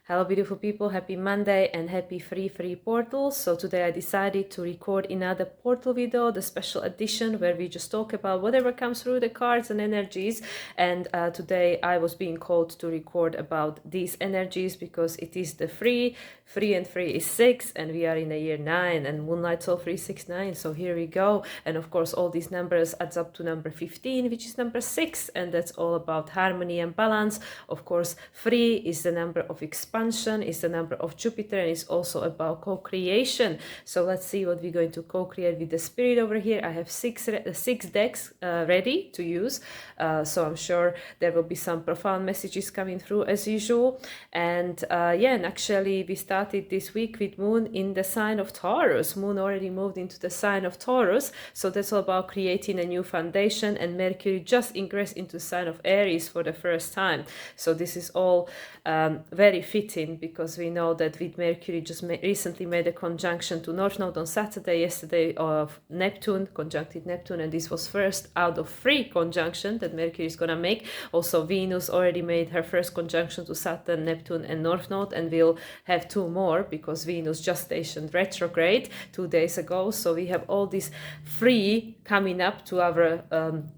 Hello beautiful people, happy Monday and happy free portals. So today I decided to record another portal video, the special edition where we just talk about whatever comes through the cards and energies. And today I was being called to record about these energies because it is the free and free is 6 and we are in the year 9 and Moonlight Soul 369. So here we go. And of course all these numbers adds up to number 15, which is number 6, and that's all about harmony and balance. Of course, free is the number of expansion, is the number of Jupiter, and it's also about co-creation. So let's see what we're going to co-create with the spirit over here. I have six decks ready to use, so I'm sure there will be some profound messages coming through as usual. And and actually we started this week with Moon in the sign of Taurus. Moon already moved into the sign of Taurus, so that's all about creating a new foundation, and Mercury just ingressed into the sign of Aries for the first time. So this is all very fitting because we know that with Mercury just recently made a conjunction to North Node on Saturday, yesterday of Neptune, conjuncted Neptune, and this was first out of 3 conjunction that Mercury is going to make. Also Venus already made her first conjunction to Saturn, Neptune and North Node, and we'll have 2 more because Venus just stationed retrograde 2 days ago. So we have all this free coming up to our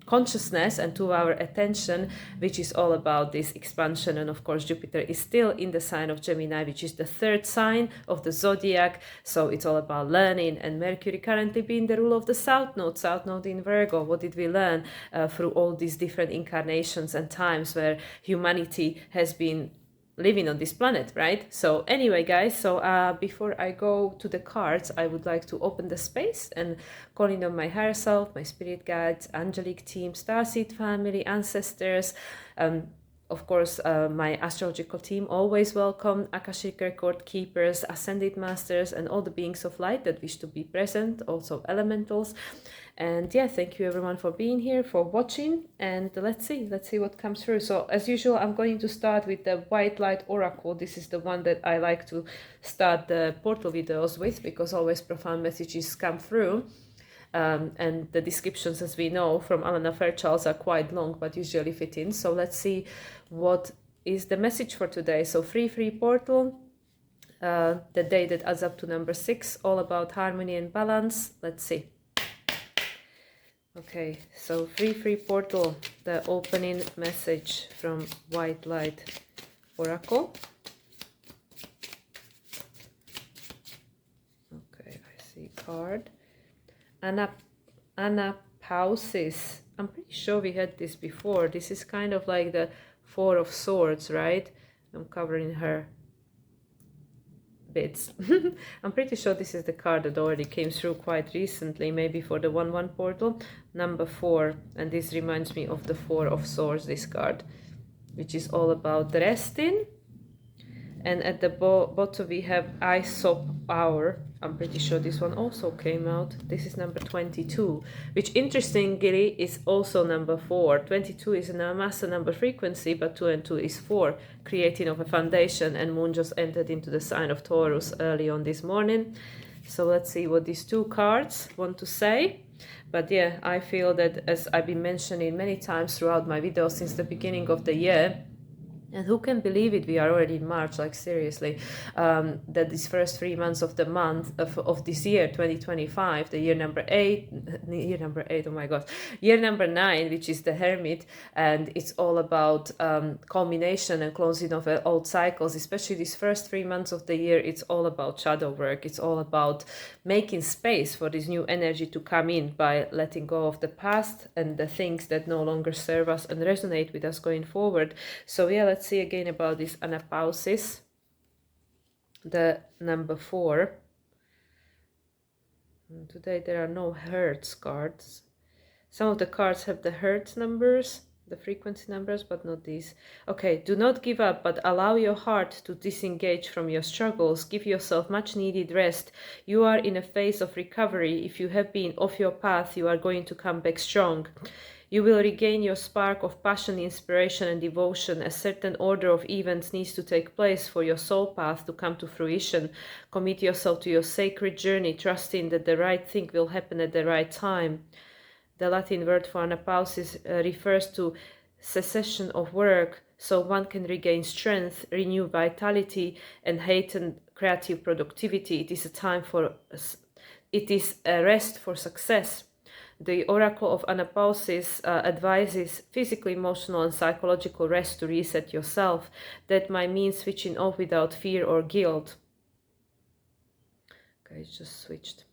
consciousness and to our attention, which is all about this expansion. And of course Jupiter is still in the sign of Gemini, which is the 3rd sign of the zodiac, so it's all about learning. And Mercury currently being the rule of the South Node in Virgo. What did we learn through all these different incarnations and times where humanity has been living on this planet, right? So anyway guys, so before I go to the cards, I would like to open the space and call in on my higher self, my spirit guides, angelic team, Starseed family, ancestors, of course, my astrological team, always welcome, Akashic record keepers, ascended masters, and all the beings of light that wish to be present, also elementals. And yeah, thank you everyone for being here, for watching, and let's see what comes through. So as usual, I'm going to start with the White Light Oracle. This is the one that I like to start the portal videos with because always profound messages come through. And the descriptions, as we know from Alana Fairchild, are quite long but usually fit in. So let's see what is the message for today. So free portal, the day that adds up to number 6, all about harmony and balance. Let's see. Okay, so free portal, the opening message from White Light Oracle. Okay, I see card. Anapausis. I'm pretty sure we had this before. This is kind of like the 4 of Swords, right? I'm covering her bits. I'm pretty sure this is the card that already came through quite recently, maybe for the 1/1 portal, number 4. And this reminds me of the 4 of Swords, this card, which is all about resting. And at the bottom we have Aesop Hour. I'm pretty sure this one also came out. This is number 22, which interestingly is also number 4. 22 is a master number frequency, but 2 and 2 is 4, creating of a foundation, and Moon just entered into the sign of Taurus early on this morning. So let's see what these 2 cards want to say. But yeah, I feel that, as I've been mentioning many times throughout my videos since the beginning of the year, and who can believe it, we are already in March, like seriously, that these first 3 months of the month of this year 2025, the year number 8, oh my god, year number 9, which is the Hermit, and it's all about culmination and closing of old cycles. Especially these first 3 months of the year, it's all about shadow work. It's all about making space for this new energy to come in by letting go of the past and the things that no longer serve us and resonate with us going forward. So yeah, let's see again about this anapausis, the number 4. Today there are no Hertz cards. Some of the cards have the Hertz numbers, the frequency numbers, but not these. Okay, do not give up, but allow your heart to disengage from your struggles. Give yourself much needed rest. You are in a phase of recovery. If you have been off your path, you are going to come back strong. You will regain your spark of passion, inspiration, and devotion. A certain order of events needs to take place for your soul path to come to fruition. Commit yourself to your sacred journey, trusting that the right thing will happen at the right time. The Latin word for anapausis refers to cessation of work, so one can regain strength, renew vitality, and heighten creative productivity. It is a time for it is a rest for success. The Oracle of Anapausis advises physical, emotional, and psychological rest to reset yourself. That might mean switching off without fear or guilt. Okay, it's just switched.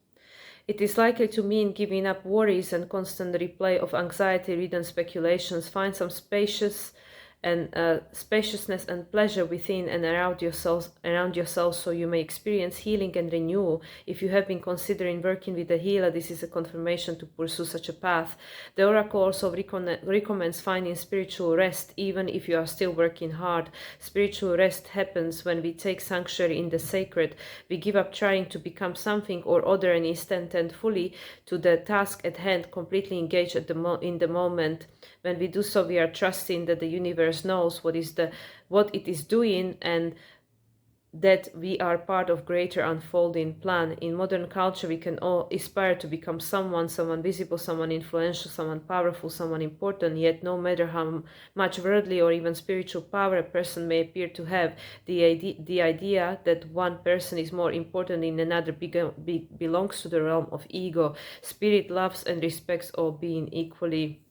It is likely to mean giving up worries and constant replay of anxiety-ridden speculations. Find some spaciousness and pleasure within and around yourself, so you may experience healing and renewal. If you have been considering working with a healer, this is a confirmation to pursue such a path. The oracle also recommends finding spiritual rest even if you are still working hard. Spiritual rest happens when we take sanctuary in the sacred. We give up trying to become something or other and instead tend fully to the task at hand, completely engaged in the moment. When we do so, we are trusting that the universe knows what it is doing, and that we are part of greater unfolding plan. In modern culture, we can all aspire to become someone visible, someone influential, someone powerful, someone important. Yet no matter how much worldly or even spiritual power a person may appear to have, the idea that one person is more important than another belongs to the realm of ego. Spirit loves and respects all being equally.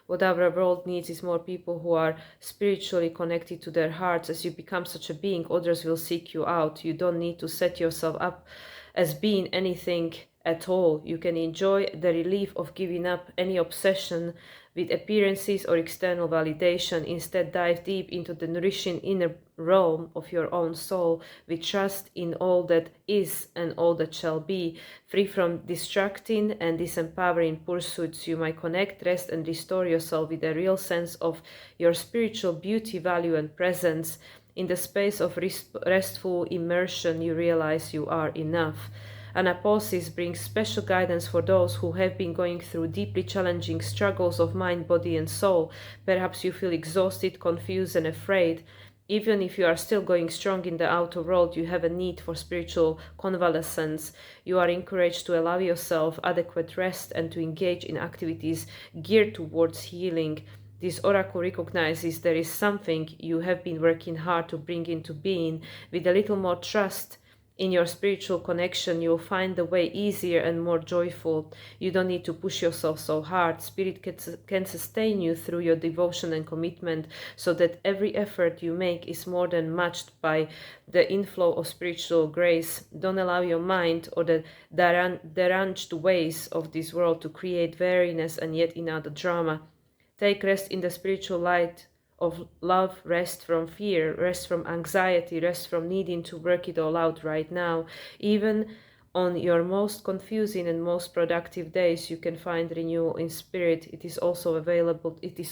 What our world needs is more people who are spiritually connected to their hearts. As you become such a being, others will seek you out. You don't need to set yourself up as being anything at all. You can enjoy the relief of giving up any obsession with appearances or external validation. Instead, dive deep into the nourishing inner realm of your own soul with trust in all that is and all that shall be. Free from distracting and disempowering pursuits, you might connect, rest, and restore yourself with a real sense of your spiritual beauty, value, and presence. In the space of restful immersion, you realize you are enough. Anapausis brings special guidance for those who have been going through deeply challenging struggles of mind, body, and soul. Perhaps you feel exhausted, confused, and afraid. Even if you are still going strong in the outer world, you have a need for spiritual convalescence. You are encouraged to allow yourself adequate rest and to engage in activities geared towards healing. This oracle recognizes there is something you have been working hard to bring into being. With a little more trust in your spiritual connection, you'll find the way easier and more joyful. You don't need to push yourself so hard. Spirit can sustain you through your devotion and commitment, so that every effort you make is more than matched by the inflow of spiritual grace. Don't allow your mind or the deranged ways of this world to create weariness and yet another drama. Take rest in the spiritual light of love, rest from fear, rest from anxiety, rest from needing to work it all out right now. Even on your most confusing and most productive days, you can find renewal in spirit. It is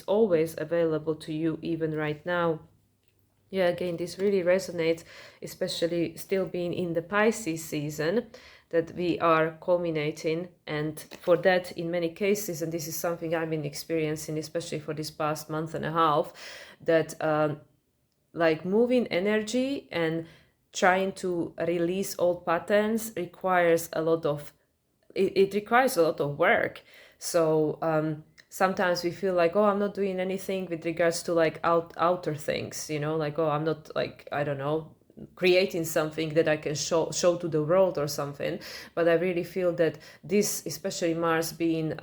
always available to you even right now. Yeah, again, this really resonates, especially still being in the Pisces season that we are culminating. And for that, in many cases, and this is something I've been experiencing, especially for this past month and a half, that like moving energy and trying to release old patterns requires a lot of, it requires a lot of work. So sometimes we feel like, oh, I'm not doing anything with regards to like outer things, like, oh, I'm not like, I don't know, creating something that I can show to the world or something. But I really feel that this, especially Mars being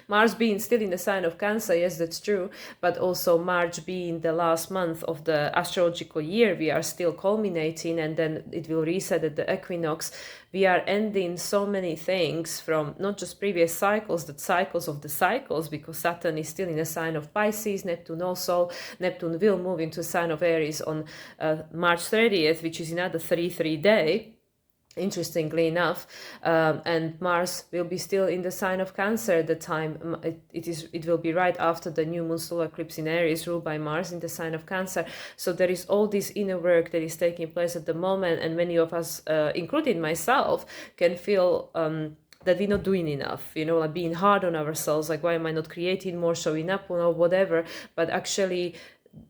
Mars being still in the sign of Cancer, yes, that's true, but also March being the last month of the astrological year, we are still culminating, and then it will reset at the equinox. We are ending so many things from not just previous cycles, but cycles of the cycles, because Saturn is still in a sign of Pisces, Neptune also. Neptune will move into a sign of Aries on March 30th, which is another 3-3 day, interestingly enough, and Mars will be still in the sign of Cancer at the time. It will be right after the new moon solar eclipse in Aries, ruled by Mars in the sign of Cancer. So there is all this inner work that is taking place at the moment, and many of us, including myself, can feel that we're not doing enough, like being hard on ourselves, like, why am I not creating more, showing up, or whatever. But actually,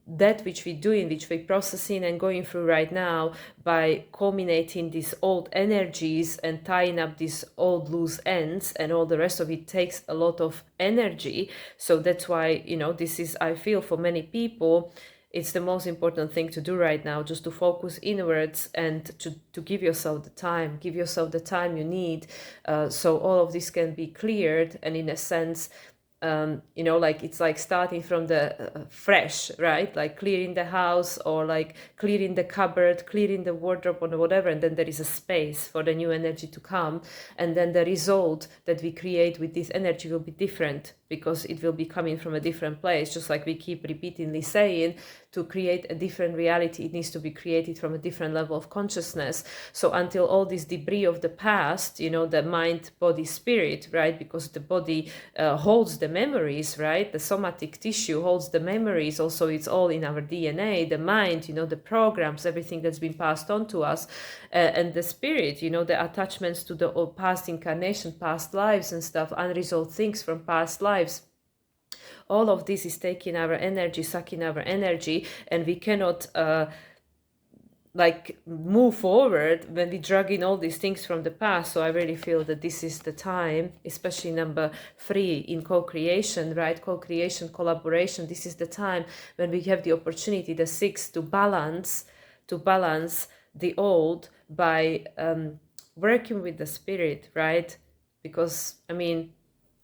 that which we're doing, which we're processing and going through right now, by culminating these old energies and tying up these old loose ends and all the rest of it, takes a lot of energy. So that's why, this is, I feel, for many people, it's the most important thing to do right now, just to focus inwards and to give yourself the time you need, so all of this can be cleared. And in a sense, like it's like starting from the fresh, right? Like clearing the house, or like clearing the cupboard, clearing the wardrobe, or whatever, and then there is a space for the new energy to come. And then the result that we create with this energy will be different, because it will be coming from a different place. Just like we keep repeatedly saying, to create a different reality, it needs to be created from a different level of consciousness. So until all this debris of the past, the mind, body, spirit, right? Because the body holds the memories, right? The somatic tissue holds the memories. Also, it's all in our DNA, the mind, the programs, everything that's been passed on to us, and the spirit, the attachments to the past incarnation, past lives and stuff, unresolved things from past lives. All of this is taking our energy, sucking our energy, and we cannot move forward when we drag in all these things from the past. So I really feel that this is the time, especially number 3 in co-creation, right? Co-creation, collaboration. This is the time when we have the opportunity, the 6, to balance the old by working with the spirit, right? Because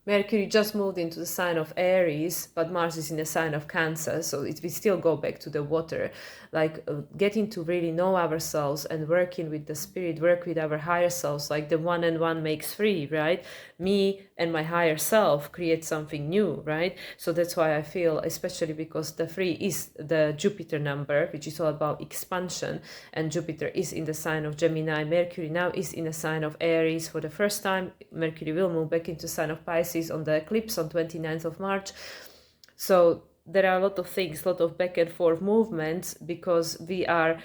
Mercury just moved into the sign of Aries, but Mars is in the sign of Cancer, so we still go back to the water, getting to really know ourselves and working with the spirit, work with our higher selves, like the 1 and 1 makes 3, right? Me and my higher self create something new, right? So that's why I feel, especially because the 3 is the Jupiter number, which is all about expansion, and Jupiter is in the sign of Gemini. Mercury now is in the sign of Aries for the first time. Mercury will move back into the sign of Pisces on the eclipse on 29th of March. So there are a lot of things, a lot of back and forth movements, because we are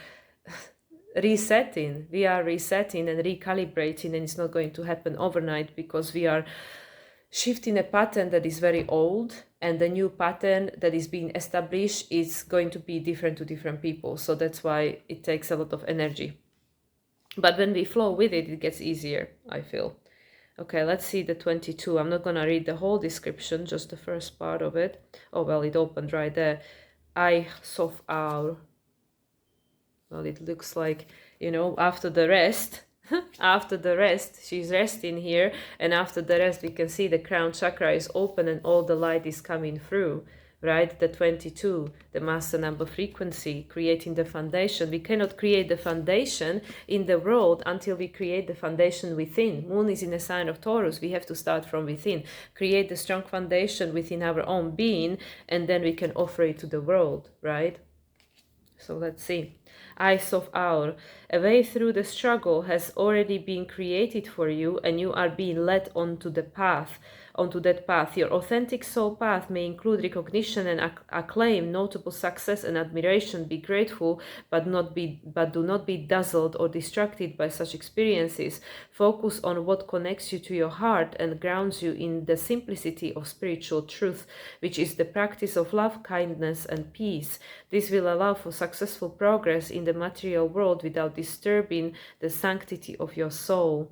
resetting and recalibrating, and it's not going to happen overnight, because we are shifting a pattern that is very old, and the new pattern that is being established is going to be different to different people. So that's why it takes a lot of energy. But when we flow with it, it gets easier, I feel. Okay, let's see the 22. I'm not going to read the whole description, just the first part of it. Oh, well, it opened right there. Eye of our. Well, it looks like, after the rest, she's resting here. And after the rest, we can see the crown chakra is open and all the light is coming through. Right, the 22, the master number frequency, creating the foundation. We cannot create the foundation in the world until we create the foundation within. Moon is in a sign of Taurus. We have to start from within, create the strong foundation within our own being, and then we can offer it to the world, right? So let's see. Eyes of Our. A way through the struggle has already been created for you, and you are being led onto that path. Your authentic soul path may include recognition and acclaim, notable success and admiration. Be grateful, but do not be dazzled or distracted by such experiences. Focus on what connects you to your heart and grounds you in the simplicity of spiritual truth, which is the practice of love, kindness, and peace. This will allow for successful progress in the material world without disturbing the sanctity of your soul.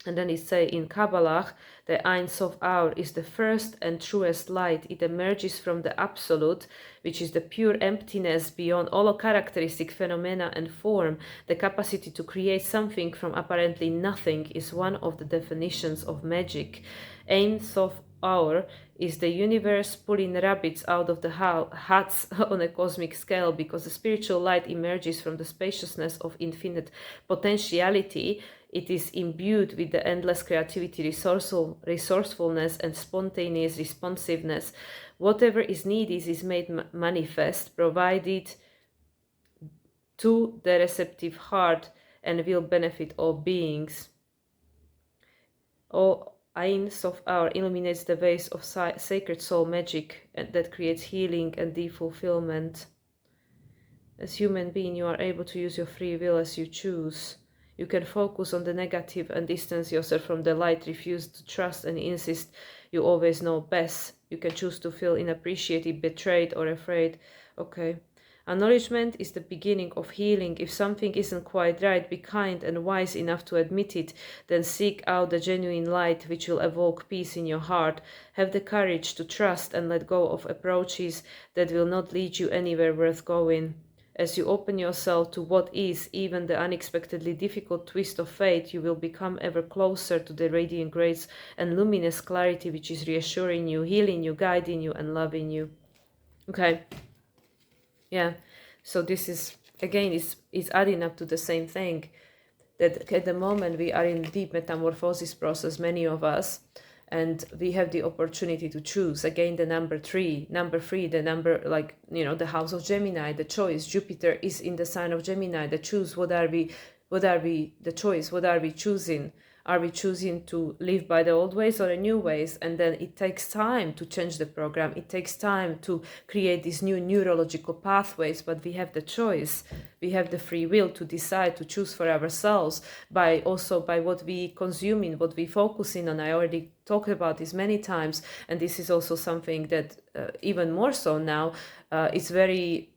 And then it says in Kabbalah, the Ein Sof Our is the first and truest light. It emerges from the Absolute, which is the pure emptiness beyond all characteristic phenomena and form. The capacity to create something from apparently nothing is one of the definitions of magic. Ein Sof Our is the universe pulling rabbits out of the hats on a cosmic scale, because the spiritual light emerges from the spaciousness of infinite potentiality. It is imbued with the endless creativity, resourcefulness, and spontaneous responsiveness. Whatever is needed is made manifest, provided to the receptive heart, and will benefit all beings. All Ein Sof Our illuminates the ways of sacred soul magic that creates healing and deep fulfillment. As human being, you are able to use your free will as you choose. You can focus on the negative and distance yourself from the light, refuse to trust and insist you always know best. You can choose to feel inappreciated, betrayed, or afraid Okay. Acknowledgement is the beginning of healing. If something isn't quite right, be kind and wise enough to admit it. Then seek out the genuine light which will evoke peace in your heart. Have the courage to trust and let go of approaches that will not lead you anywhere worth going. As you open yourself to what is, even the unexpectedly difficult twist of fate, you will become ever closer to the radiant grace and luminous clarity which is reassuring you, healing you, guiding you, and loving you. Okay. Yeah. So this is, again, is adding up to the same thing, that at the moment we are in deep metamorphosis process, many of us, and we have the opportunity to choose. Again, the number three, the number, like, you know, the house of Gemini, the choice. Jupiter is in the sign of Gemini, the choose. What are we, the choice? What are we choosing? Are we choosing to live by the old ways or the new ways? And then it takes time to change the program. It takes time to create these new neurological pathways, but we have the choice. We have the free will to decide, to choose for ourselves by what we consuming, what we focusing on. I already talked about this many times, and this is also something that even more so now, it's very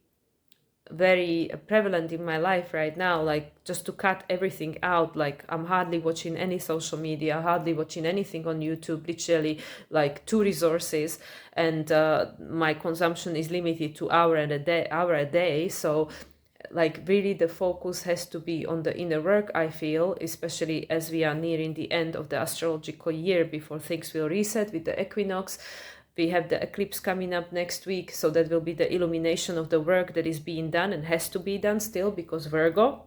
prevalent in my life right now, like just to cut everything out. Like I'm hardly watching any social media, hardly watching anything on YouTube, literally like 2 resources, and my consumption is limited to hour a day. So like really the focus has to be on the inner work, I feel, especially as we are nearing the end of the astrological year before things will reset with the equinox. We have the eclipse coming up next week, so that will be the illumination of the work that is being done and has to be done still, because Virgo.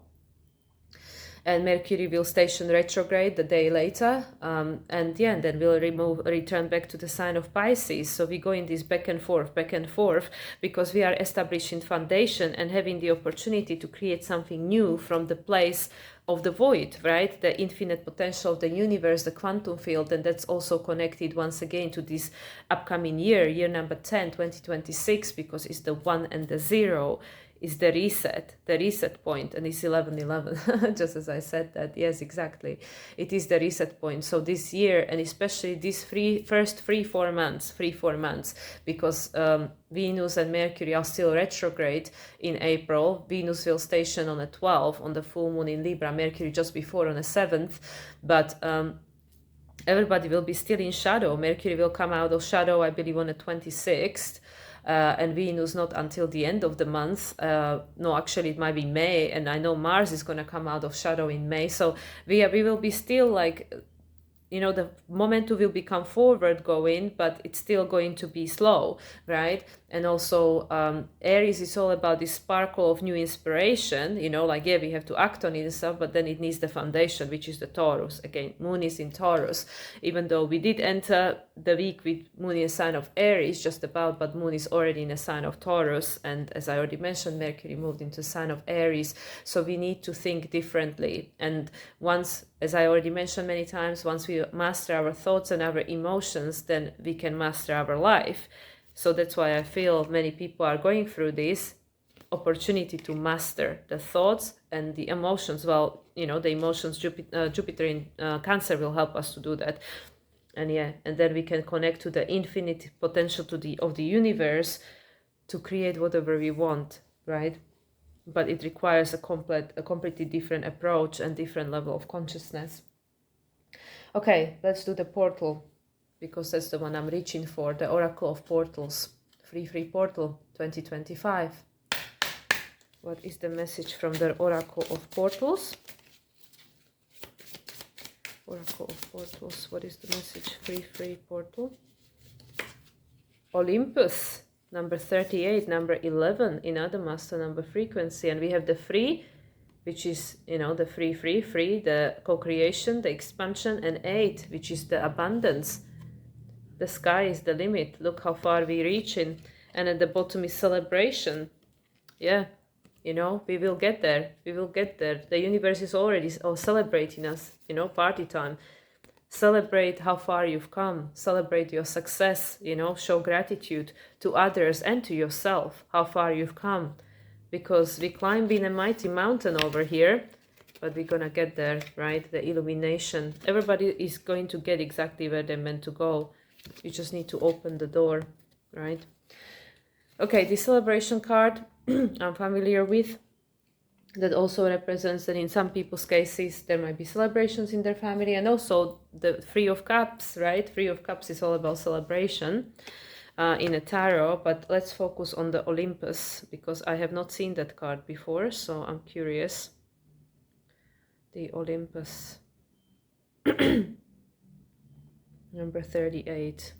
And Mercury will station retrograde the day later, and then we'll return back to the sign of Pisces. So we go in this back and forth, because we are establishing foundation and having the opportunity to create something new from the place of the void, right? The infinite potential of the universe, the quantum field, and that's also connected once again to this upcoming year number 10, 2026, because it's the 1 and the 0. Is the reset point, and it's 11:11. Just as I said that, yes, exactly, it is the reset point. So this year, and especially these first 4 months, because Venus and Mercury are still retrograde in April. Venus will station on the 12th on the full moon in Libra, Mercury just before on the 7th, but everybody will be still in shadow. Mercury will come out of shadow, I believe, on the 26th. And Venus not until the end of the month. No, actually it might be May, and I know Mars is going to come out of shadow in May. So we will be still like, you know, the momentum will become forward going, but it's still going to be slow, right? And also Aries is all about this sparkle of new inspiration, you know, like, yeah, we have to act on it and stuff, but then it needs the foundation, which is the Taurus. Again, moon is in Taurus, even though we did enter the week with moon in a sign of Aries just about, but moon is already in a sign of Taurus, and as I already mentioned, Mercury moved into a sign of Aries. So we need to think differently, and once, as I already mentioned many times, once we master our thoughts and our emotions, then we can master our life. So that's why I feel many people are going through this opportunity to master the thoughts and the emotions. Well, you know, the emotions, Jupiter in Cancer will help us to do that. And and then we can connect to the infinite potential of the universe to create whatever we want, right? But it requires a completely different approach and different level of consciousness. Okay, let's do the portal, because that's the one I'm reaching for, the Oracle of Portals, free portal 2025. What is the message from the Oracle of Portals? Oracle of Portals, what is the message? Free portal. Olympus, number 38, number 11 in other master number frequency. And we have the free, which is, you know, the free, the co-creation, the expansion, and 8, which is the abundance. The sky is the limit. Look how far we're reaching. And at the bottom is celebration. Yeah, you know, we will get there. The universe is already celebrating us, you know, party time. Celebrate how far you've come. Celebrate your success, you know, show gratitude to others and to yourself, how far you've come. Because we climbing a mighty mountain over here, but we're gonna get there, right? The illumination. Everybody is going to get exactly where they're meant to go. You just need to open the door, right? Okay, the celebration card I'm familiar with. That also represents that in some people's cases there might be celebrations in their family, and also the Three of Cups, right? Three of Cups is all about celebration in a tarot, but let's focus on the Olympus because I have not seen that card before, so I'm curious. The Olympus. Number 38.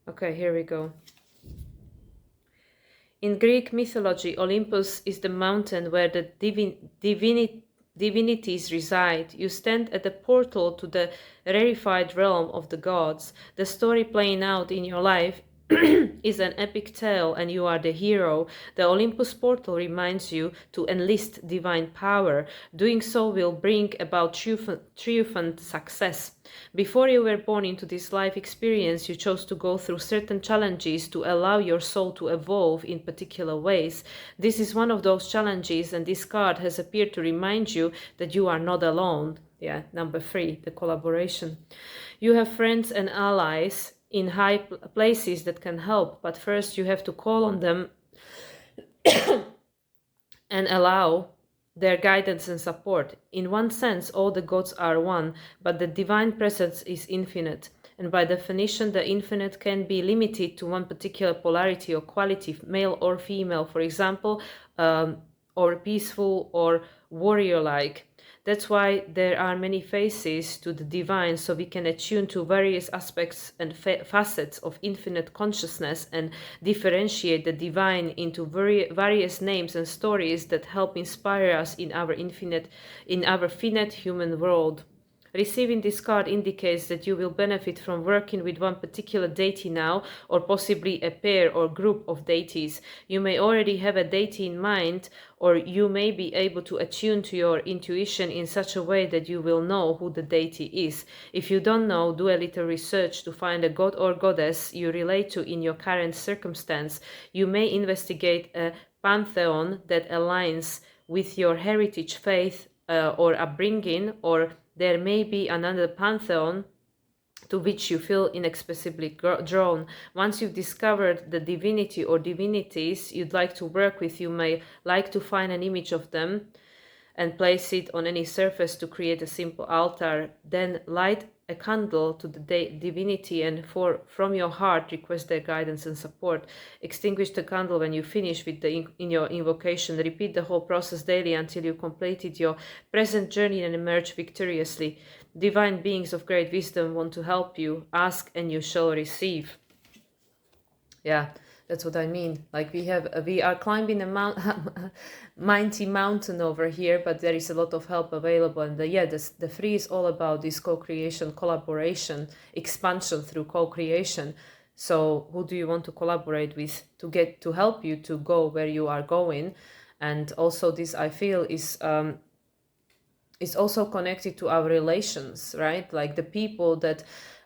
Okay, here we go. In Greek mythology, Olympus is the mountain where the divinities reside. You stand at the portal to the rarefied realm of the gods. The story playing out in your life is an epic tale, and you are the hero. The Olympus portal reminds you to enlist divine power. Doing so will bring about triumphant success. Before you were born into this life experience, you chose to go through certain challenges to allow your soul to evolve in particular ways. This is one of those challenges, and this card has appeared to remind you that you are not alone. Yeah, number 3, the collaboration. You have friends and allies in high places that can help, but first you have to call on them and allow their guidance and support. In one sense, all the gods are one, but the divine presence is infinite. And by definition, the infinite can be limited to one particular polarity or quality, male or female, for example, or peaceful or warrior-like. That's why there are many faces to the divine, so we can attune to various aspects and facets of infinite consciousness and differentiate the divine into various names and stories that help inspire us in our finite human world. Receiving this card indicates that you will benefit from working with one particular deity now, or possibly a pair or group of deities. You may already have a deity in mind, or you may be able to attune to your intuition in such a way that you will know who the deity is. If you don't know, do a little research to find a god or goddess you relate to in your current circumstance. You may investigate a pantheon that aligns with your heritage, faith, or upbringing, or there may be another pantheon to which you feel inexpressibly drawn. Once you've discovered the divinity or divinities you'd like to work with, you may like to find an image of them and place it on any surface to create a simple altar. Then light a candle to the divinity and from your heart request their guidance and support. Extinguish the candle when you finish with in your invocation. Repeat the whole process daily until you completed your present journey and emerge victoriously. Divine beings of great wisdom want to help you. Ask and you shall receive. Yeah, that's what I mean. Like we are climbing a mighty mountain over here, but there is a lot of help available. And the 3 is all about this co-creation, collaboration, expansion through co-creation. So who do you want to collaborate with to help you to go where you are going? And also this, I feel, is also connected to our relations, right? Like the people that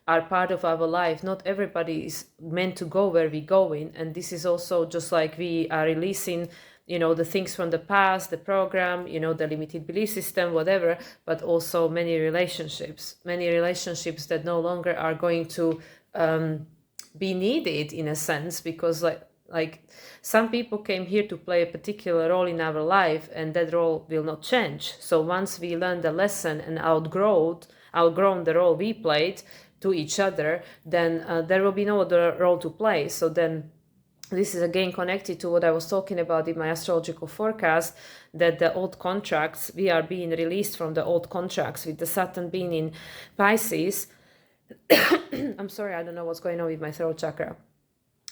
are part of our life. Not everybody is meant to go where we're going, and this is also just like we are releasing, the things from the past, the program, the limited belief system, whatever, but also many relationships that no longer are going to be needed in a sense, because like some people came here to play a particular role in our life, and that role will not change. So once we learn the lesson and outgrown the role we played to each other, then there will be no other role to play. So then this is again connected to what I was talking about in my astrological forecast, that the old contracts, we are being released from the old contracts with the Saturn being in Pisces. I'm sorry, I don't know what's going on with my throat chakra.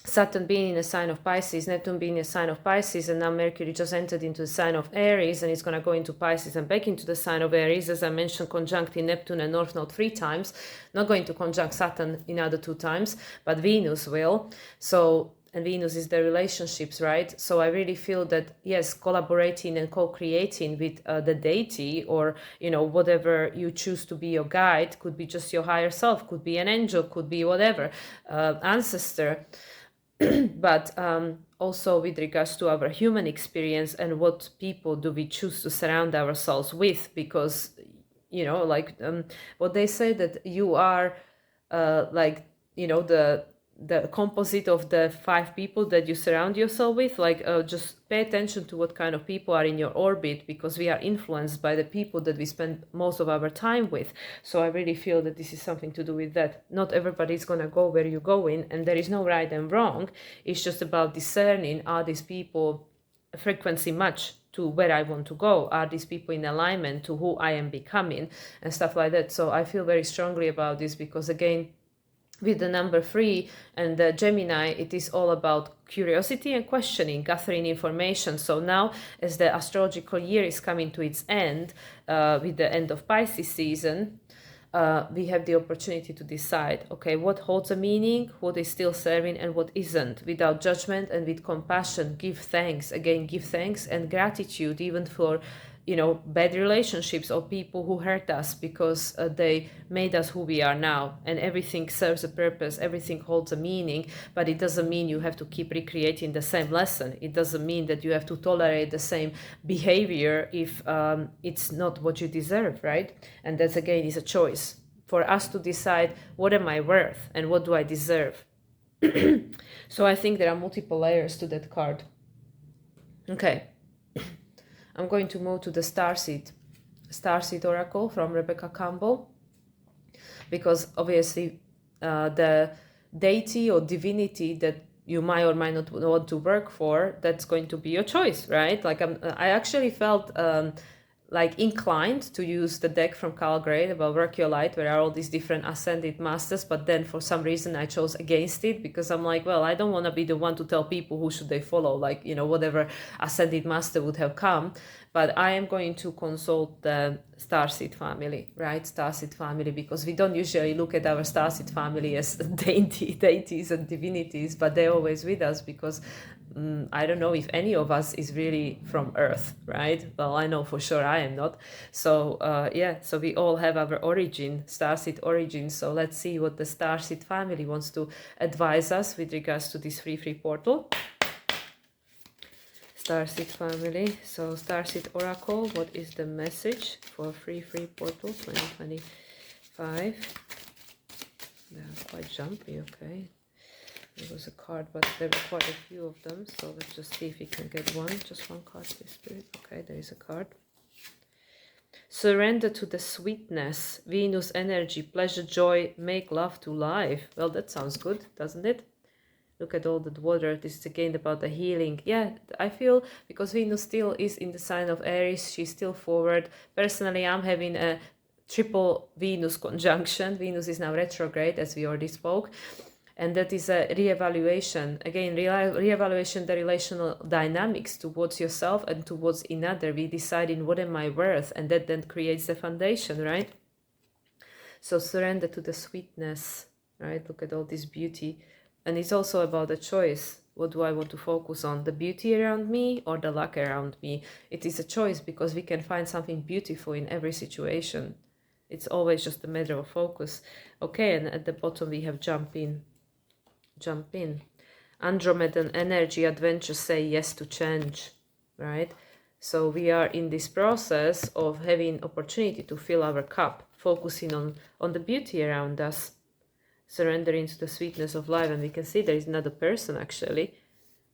Saturn being in a sign of Pisces, Neptune being in a sign of Pisces, and now Mercury just entered into the sign of Aries, and it's going to go into Pisces and back into the sign of Aries, as I mentioned, conjuncting Neptune and North Node 3 times, not going to conjunct Saturn in other 2 times, but Venus will. So, and Venus is the relationships, right? So I really feel that, yes, collaborating and co-creating with the deity, or, whatever you choose to be your guide, could be just your higher self, could be an angel, could be whatever, ancestor. But also with regards to our human experience and what people do we choose to surround ourselves with, because what they say, that you are like, the composite of the 5 people that you surround yourself with. Like, just pay attention to what kind of people are in your orbit, because we are influenced by the people that we spend most of our time with. So I really feel that this is something to do with that. Not everybody is going to go where you're going, and there is no right and wrong. It's just about discerning, are these people frequency match to where I want to go? Are these people in alignment to who I am becoming, and stuff like that? So I feel very strongly about this, because again, with the number 3 and the Gemini, it is all about curiosity and questioning, gathering information. So now, as the astrological year is coming to its end, with the end of Pisces season, we have the opportunity to decide, okay, what holds a meaning, what is still serving, and what isn't, without judgment and with compassion. Give thanks. Again, give thanks and gratitude, even for bad relationships or people who hurt us, because they made us who we are now. And everything serves a purpose, everything holds a meaning, but it doesn't mean you have to keep recreating the same lesson. It doesn't mean that you have to tolerate the same behavior if it's not what you deserve, right? And that's, again, is a choice for us to decide, what am I worth and what do I deserve? So I think there are multiple layers to that card. Okay, I'm going to move to the Starseed Oracle from Rebecca Campbell, because obviously the deity or divinity that you might or might not want to work for, that's going to be your choice, right? Like, I actually felt like inclined to use the deck from Carl Gray about Work Your Light, where are all these different ascended masters, but then for some reason I chose against it, because I'm like, well, I don't want to be the one to tell people who should they follow, like, whatever ascended master would have come. But I am going to consult the Starseed family, right? Starseed family, because we don't usually look at our Starseed family as deities and divinities, but they're always with us, because I don't know if any of us is really from Earth, right? Well, I know for sure I am not. So so we all have our origin, Starseed origin. So let's see what the Starseed family wants to advise us with regards to this free portal. Starseed family. So Starseed Oracle, what is the message for free portal 2025? They are quite jumpy, okay. There was a card, but there were quite a few of them, so let's just see if we can get one. Just one card, please, Spirit. Okay, there is a card. Surrender to the sweetness, Venus energy, pleasure, joy, make love to life. Well, that sounds good, doesn't it? Look at all that water. This is again about the healing. Yeah, I feel, because Venus still is in the sign of Aries, she's still forward. Personally, I'm having a triple Venus conjunction. Venus is now retrograde, as we already spoke. And that is a reevaluation. Again, reevaluation the relational dynamics towards yourself and towards another. We deciding, what am I worth? And that then creates the foundation, right? So surrender to the sweetness, right? Look at all this beauty. And it's also about a choice. What do I want to focus on? The beauty around me or the luck around me? It is a choice, because we can find something beautiful in every situation. It's always just a matter of focus. Okay, and at the bottom we have jump in. Andromedan energy, adventure, say yes to change, right? So we are in this process of having opportunity to fill our cup, focusing on the beauty around us, surrendering to the sweetness of life. And we can see there is another person, actually.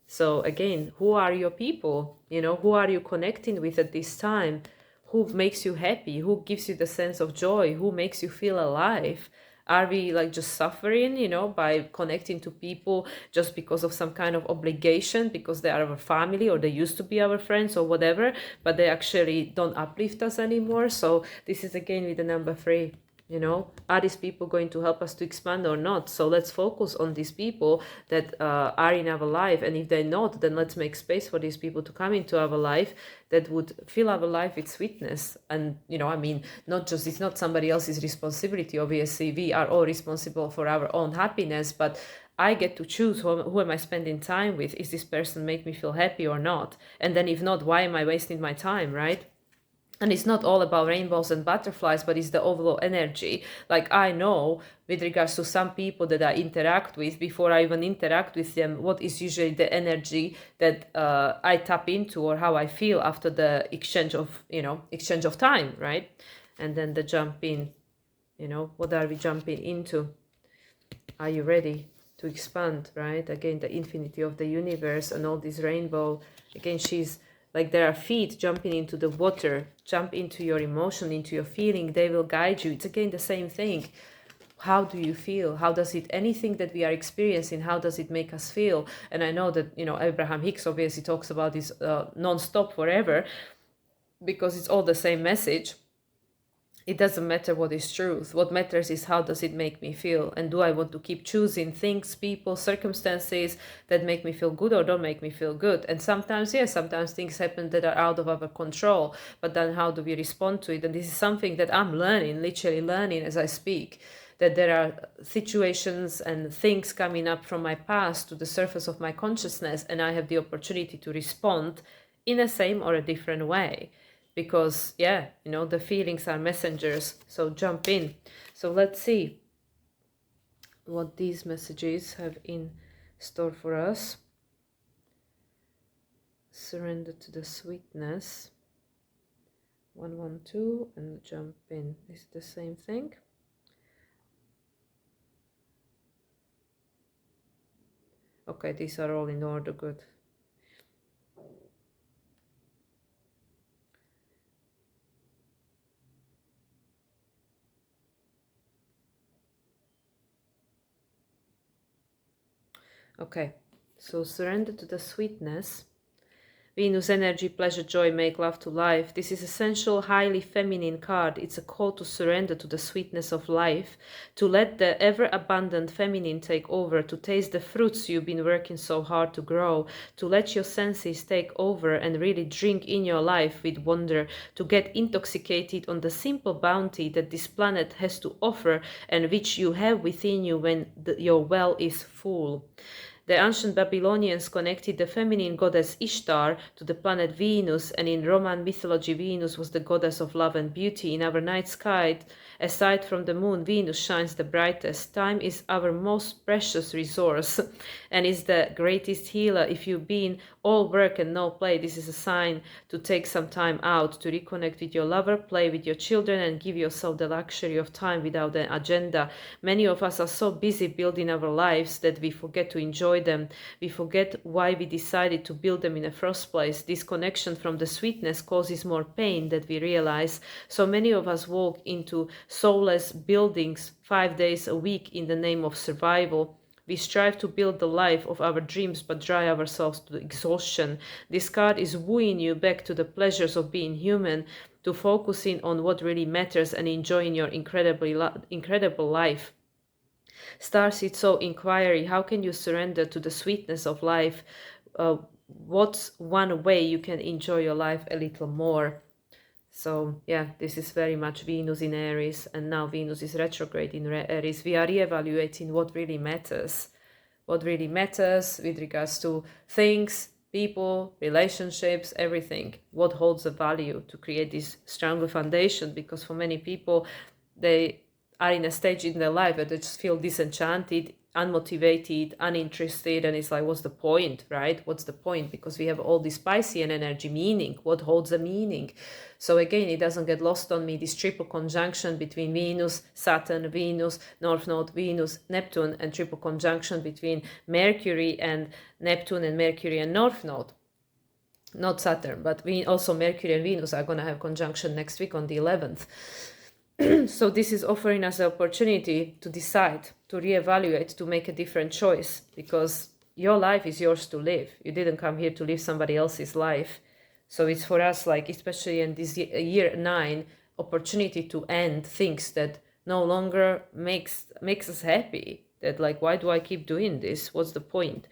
So again, who are your people? Who are you connecting with at this time? Who makes you happy? Who gives you the sense of joy? Who makes you feel alive? Are we like just suffering, by connecting to people just because of some kind of obligation, because they are our family or they used to be our friends or whatever, but they actually don't uplift us anymore? So this is again with the number 3. Are these people going to help us to expand or not? So let's focus on these people that are in our life. And if they're not, then let's make space for these people to come into our life that would fill our life with sweetness. And, not just, it's not somebody else's responsibility. Obviously, we are all responsible for our own happiness, but I get to choose who am I spending time with. Is this person make me feel happy or not? And then if not, why am I wasting my time, right? And it's not all about rainbows and butterflies, but it's the overall energy. Like, I know with regards to some people that I interact with, before I even interact with them, what is usually the energy that I tap into, or how I feel after the exchange of time, right? And then the jump in, what are we jumping into? Are you ready to expand, right? Again, the infinity of the universe and all this rainbow. Again, she's like, there are feet jumping into the water. Jump into your emotion, into your feeling. They will guide you. It's again the same thing. How do you feel? How does it, anything that we are experiencing, how does it make us feel? And I know that, Abraham Hicks obviously talks about this non-stop forever, because it's all the same message. It doesn't matter what is truth. What matters is how does it make me feel? And do I want to keep choosing things, people, circumstances that make me feel good or don't make me feel good? And sometimes, yes, sometimes things happen that are out of our control. But then how do we respond to it? And this is something that I'm learning, literally learning as I speak. That there are situations and things coming up from my past to the surface of my consciousness, and I have the opportunity to respond in the same or a different way. Because, yeah, the feelings are messengers. So jump in. So let's see what these messages have in store for us. Surrender to the sweetness. 112 and jump in. Is it the same thing? Okay, these are all in order. Good. Okay, so surrender to the sweetness. Venus energy, pleasure, joy, make love to life. This is essential, highly feminine card. It's a call to surrender to the sweetness of life, to let the ever-abundant feminine take over, to taste the fruits you've been working so hard to grow, to let your senses take over and really drink in your life with wonder, to get intoxicated on the simple bounty that this planet has to offer and which you have within you when your well is full. The ancient Babylonians connected the feminine goddess Ishtar to the planet Venus, and in Roman mythology, Venus was the goddess of love and beauty. In our night sky, aside from the moon, Venus shines the brightest. Time is our most precious resource and is the greatest healer. If you've been all work and no play, this is a sign to take some time out to reconnect with your lover, play with your children, and give yourself the luxury of time without an agenda. Many of us are so busy building our lives that we forget to enjoy them. We forget why we decided to build them in the first place. Disconnection from the sweetness causes more pain than we realize. So many of us walk into soulless buildings 5 days a week in the name of survival. We strive to build the life of our dreams but dry ourselves to exhaustion. This card is wooing you back to the pleasures of being human, to focusing on what really matters and enjoying your incredible life. Starseed Soul Inquiry, how can you surrender to the sweetness of life? What's one way you can enjoy your life a little more? So yeah, this is very much Venus in Aries, and now Venus is retrograde in Aries. We are reevaluating what really matters. What really matters with regards to things, people, relationships, everything. What holds a value to create this stronger foundation, because for many people, they are in a stage in their life where they just feel disenchanted, unmotivated, uninterested, and it's like, what's the point, right? What's the point? Because we have all this Piscean energy, meaning. What holds a meaning? So again, it doesn't get lost on me, this triple conjunction between Venus, Saturn, Venus, North Node, Venus, Neptune, and triple conjunction between Mercury and Neptune and Mercury and North Node. Not Saturn, but also Mercury and Venus are going to have conjunction next week on the 11th. So this is offering us the opportunity to decide, to reevaluate, to make a different choice, because your life is yours to live. You didn't come here to live somebody else's life. So it's for us, like, especially in this year 9, opportunity to end things that no longer makes us happy. That, like, why do I keep doing this? What's the point?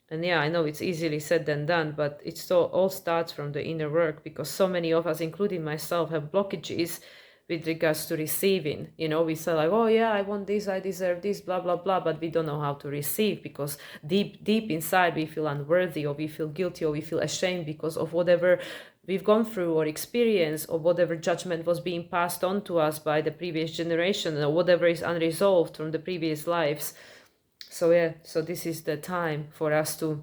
And yeah, I know it's easily said than done, but it all starts from the inner work, because so many of us, including myself, have blockages with regards to receiving. We say like, oh yeah, I want this, I deserve this, blah, blah, blah, but we don't know how to receive, because deep inside we feel unworthy, or we feel guilty, or we feel ashamed because of whatever we've gone through or experienced, or whatever judgment was being passed on to us by the previous generation, or whatever is unresolved from the previous lives. So yeah, so this is the time for us to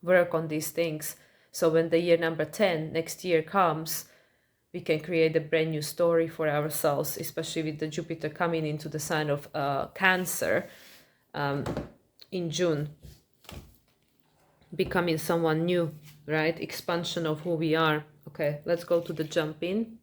work on these things. So when the year number 10 next year comes, we can create a brand new story for ourselves, especially with the Jupiter coming into the sign of Cancer in June, becoming someone new, right? Expansion of who we are. Okay, let's go to the jump in.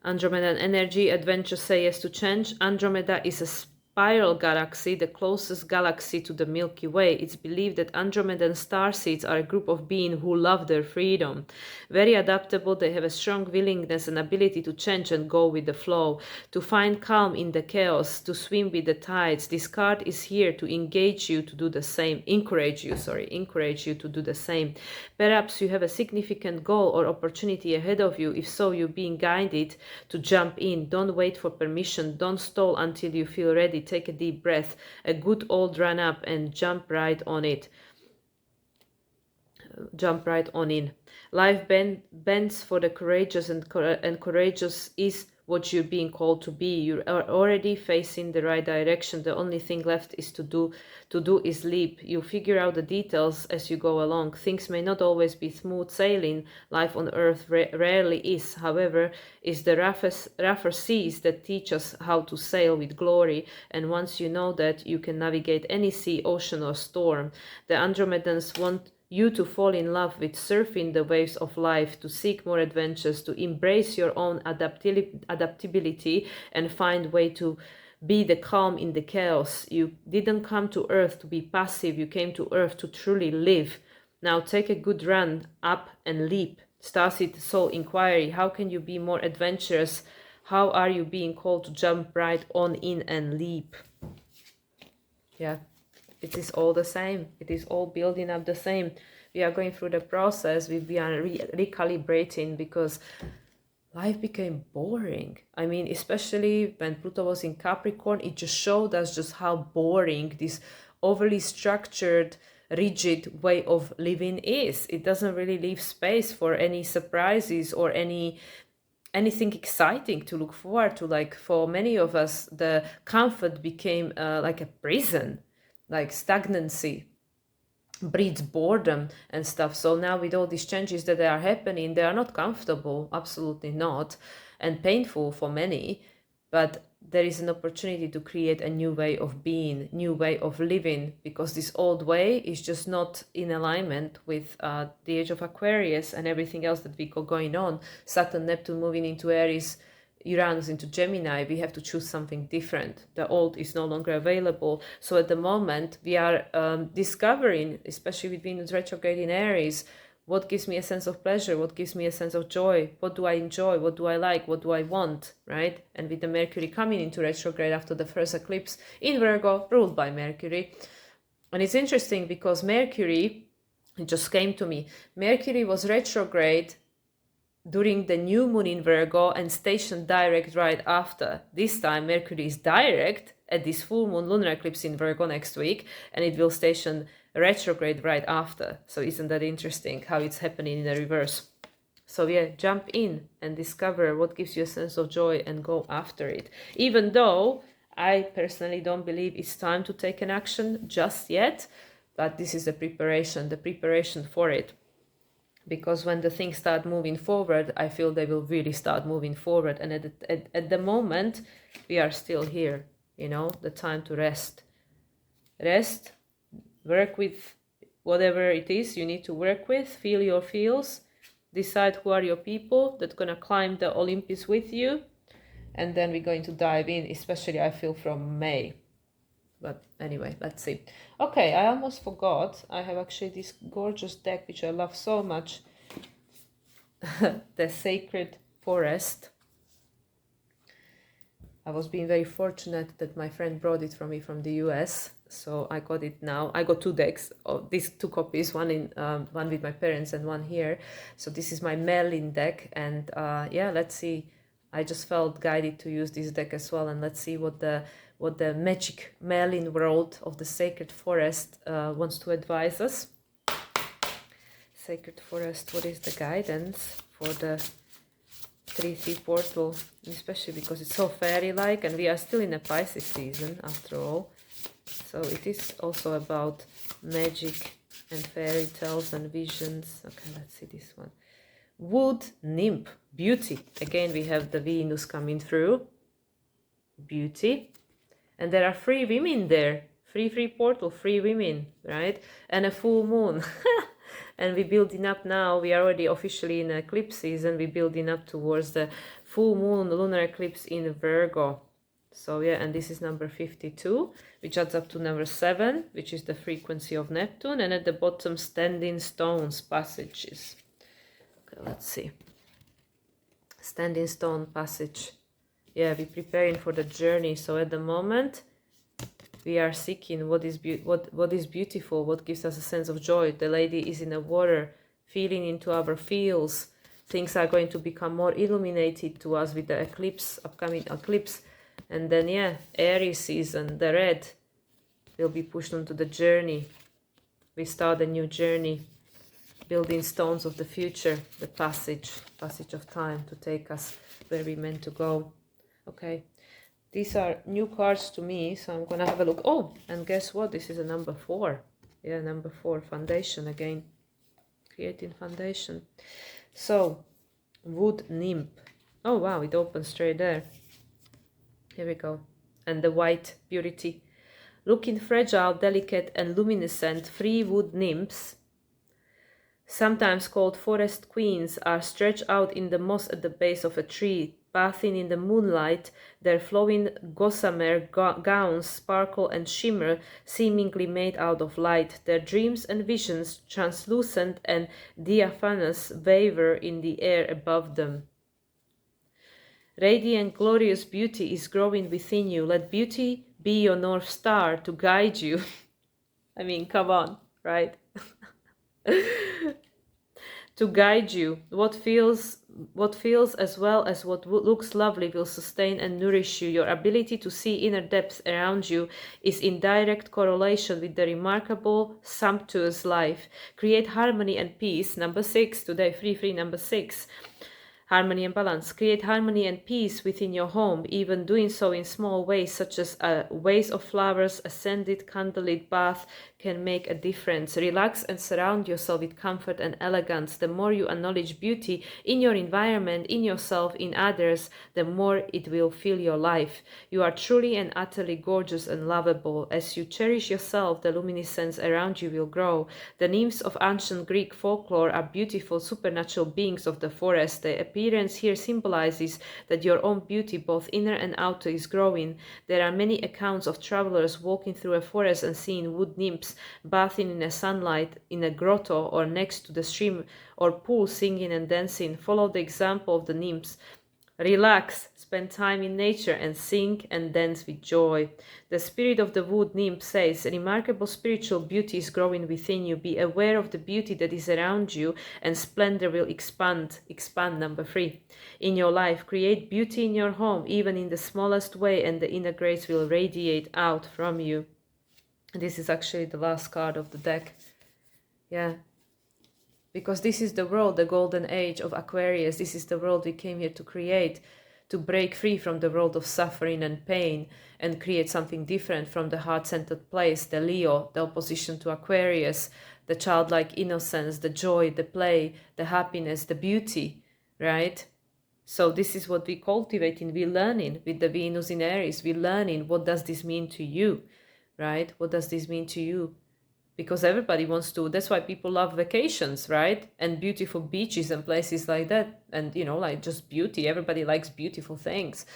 Andromedan energy, adventure, say yes to change. Andromeda is a spiral galaxy, the closest galaxy to the Milky Way. It's believed that Andromedan starseeds are a group of beings who love their freedom. Very adaptable, they have a strong willingness and ability to change and go with the flow, to find calm in the chaos, to swim with the tides. This card is here to engage you to do the same, encourage you to do the same. Perhaps you have a significant goal or opportunity ahead of you. If so, you're being guided to jump in. Don't wait for permission. Don't stall until you feel ready. Take a deep breath, a good old run up, and jump right on it. Jump right on in. Life bends for the courageous, and courageous is what you're being called to be. You are already facing the right direction. The only thing left is to do is leap. You figure out the details as you go along. Things may not always be smooth sailing. Life on Earth rarely is. However, it's the rougher seas that teach us how to sail with glory. And once you know that, you can navigate any sea, ocean, or storm. The Andromedans want you to fall in love with surfing the waves of life, to seek more adventures, to embrace your own adaptability and find way to be the calm in the chaos. You didn't come to Earth to be passive, you came to Earth to truly live. Now take a good run up and leap. Starseed Soul Inquiry, how can you be more adventurous? How are you being called to jump right on in and leap? Yeah. It is all the same. It is all building up the same. We are going through the process. We are recalibrating because life became boring. I mean, especially when Pluto was in Capricorn, it just showed us just how boring this overly structured, rigid way of living is. It doesn't really leave space for any surprises or anything exciting to look forward to. Like for many of us, the comfort became like a prison. Like stagnancy breeds boredom and stuff. So now with all these changes that are happening, they are not comfortable, absolutely not, and painful for many, but there is an opportunity to create a new way of being, new way of living, because this old way is just not in alignment with the age of Aquarius and everything else that we got going on. Saturn, Neptune moving into Aries, Uranus into Gemini, we have to choose something different. The old is no longer available. So at the moment, we are discovering, especially with Venus retrograde in Aries, what gives me a sense of pleasure, what gives me a sense of joy, what do I enjoy, what do I like, what do I want, right? And with the Mercury coming into retrograde after the first eclipse in Virgo, ruled by Mercury. And it's interesting because Mercury, it just came to me, Mercury was retrograde during the new moon in Virgo and stationed direct right after. This time Mercury is direct at this full moon lunar eclipse in Virgo next week, and it will station retrograde right after. So isn't that interesting how it's happening in the reverse? So yeah, jump in and discover what gives you a sense of joy and go after it. Even though I personally don't believe it's time to take an action just yet, but this is the preparation for it. Because when the things start moving forward, I feel they will really start moving forward. And at the moment, we are still here, you know, the time to rest. Rest, work with whatever it is you need to work with, feel your feels, decide who are your people that going to climb the Olympus with you. And then we're going to dive in, especially I feel from May. But anyway, let's see. Okay, I almost forgot. I have actually this gorgeous deck, which I love so much. The Sacred Forest. I was being very fortunate that my friend brought it for me from the US. So I got it now. I got two decks, these two copies, one with my parents and one here. So this is my Merlin deck. And yeah, let's see. I just felt guided to use this deck as well. And let's see what the magic Merlin world of the Sacred Forest wants to advise us. Sacred Forest, what is the guidance for the 3-3 portal, especially because it's so fairy-like and we are still in a Pisces season after all. So it is also about magic and fairy tales and visions. Okay, let's see this one. Wood nymph, beauty. Again, we have the Venus coming through, beauty. And there are 3 women there, free portal, 3 women, right? And a full moon. And we're building up now, we are already officially in eclipse season, we're building up towards the full moon lunar eclipse in Virgo. So yeah, and this is number 52, which adds up to number 7, which is the frequency of Neptune, and at the bottom, standing stones, passages. Okay, let's see. Standing stone passage. Yeah, we're preparing for the journey. So at the moment, we are seeking what is beautiful, what gives us a sense of joy. The lady is in the water, feeling into our feels. Things are going to become more illuminated to us with the eclipse, upcoming eclipse. And then, yeah, Aries season, the red will be pushed onto the journey. We start a new journey, building stones of the future, the passage of time to take us where we're meant to go. Okay, these are new cards to me, so I'm gonna have a look. Oh, and guess what? This is a number 4. Yeah, number 4, foundation again. Creating foundation. So, wood nymph. Oh wow, it opens straight there. Here we go. And the white purity. Looking fragile, delicate, and luminescent, 3 wood nymphs, sometimes called forest queens, are stretched out in the moss at the base of a tree, bathing in the moonlight. Their flowing gossamer gowns sparkle and shimmer, seemingly made out of light. Their dreams and visions, translucent and diaphanous, waver in the air above them. Radiant, glorious beauty is growing within you. Let beauty be your North Star to guide you. I mean, come on, right? To guide you. What feels as well as what looks lovely will sustain and nourish you. Your ability to see inner depths around you is in direct correlation with the remarkable, sumptuous life. Create harmony and peace. Number 6 today, free number 6. Harmony and balance. Create harmony and peace within your home, even doing so in small ways, such as a vase of flowers, a scented candlelit bath can make a difference. Relax and surround yourself with comfort and elegance. The more you acknowledge beauty in your environment, in yourself, in others, the more it will fill your life. You are truly and utterly gorgeous and lovable. As you cherish yourself, the luminescence around you will grow. The nymphs of ancient Greek folklore are beautiful supernatural beings of the forest. Their appearance here symbolizes that your own beauty, both inner and outer, is growing. There are many accounts of travelers walking through a forest and seeing wood nymphs bathing in the sunlight in a grotto or next to the stream or pool, singing and dancing. Follow the example of the nymphs. Relax, spend time in nature, and sing and dance with joy. The spirit of the wood nymph says, remarkable spiritual beauty is growing within you. Be aware of the beauty that is around you, and splendor will expand. Number 3. In your life, create beauty in your home, even in the smallest way, and the inner grace will radiate out from you. This is actually the last card of the deck. Yeah. Because this is the world, the golden age of Aquarius. This is the world we came here to create, to break free from the world of suffering and pain and create something different from the heart-centered place, the Leo, the opposition to Aquarius, the childlike innocence, the joy, the play, the happiness, the beauty, right? So this is what we're cultivating, we're learning with the Venus in Aries, we're learning what does this mean to you, right? What does this mean to you? Because everybody wants to, that's why people love vacations, right? And beautiful beaches and places like that. And, you know, like just beauty. Everybody likes beautiful things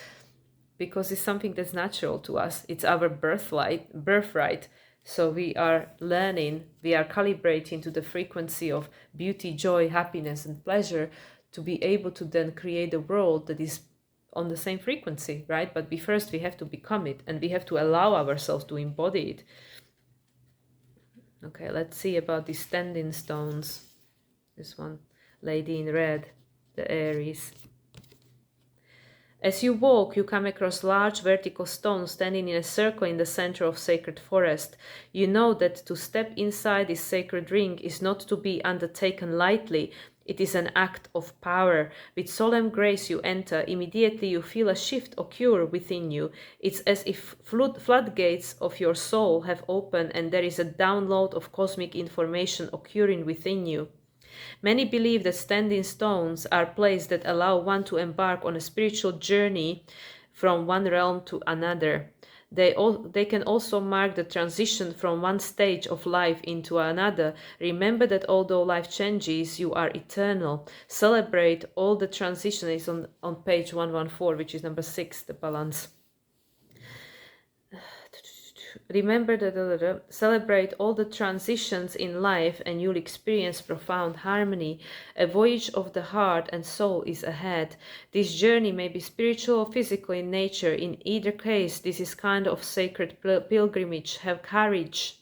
because it's something that's natural to us. It's our birthright. So we are learning, we are calibrating to the frequency of beauty, joy, happiness, and pleasure to be able to then create a world that is on the same frequency, right? But first we have to become it, and we have to allow ourselves to embody it. Okay, let's see about these standing stones. This one, lady in red, the Aries. As you walk, you come across large vertical stones standing in a circle in the center of sacred forest. You know that to step inside this sacred ring is not to be undertaken lightly. It is an act of power. With solemn grace you enter. Immediately you feel a shift occur within you. It's as if floodgates of your soul have opened and there is a download of cosmic information occurring within you. Many believe that standing stones are places that allow one to embark on a spiritual journey from one realm to another. They can also mark the transition from one stage of life into another. Remember that although life changes, you are eternal. Celebrate all the transition is on page 114, which is number 6, the balance. Remember that celebrate all the transitions in life and you'll experience profound harmony. A voyage of the heart and soul is ahead. This journey may be spiritual or physical in nature. In either case, this is kind of sacred pilgrimage. Have courage.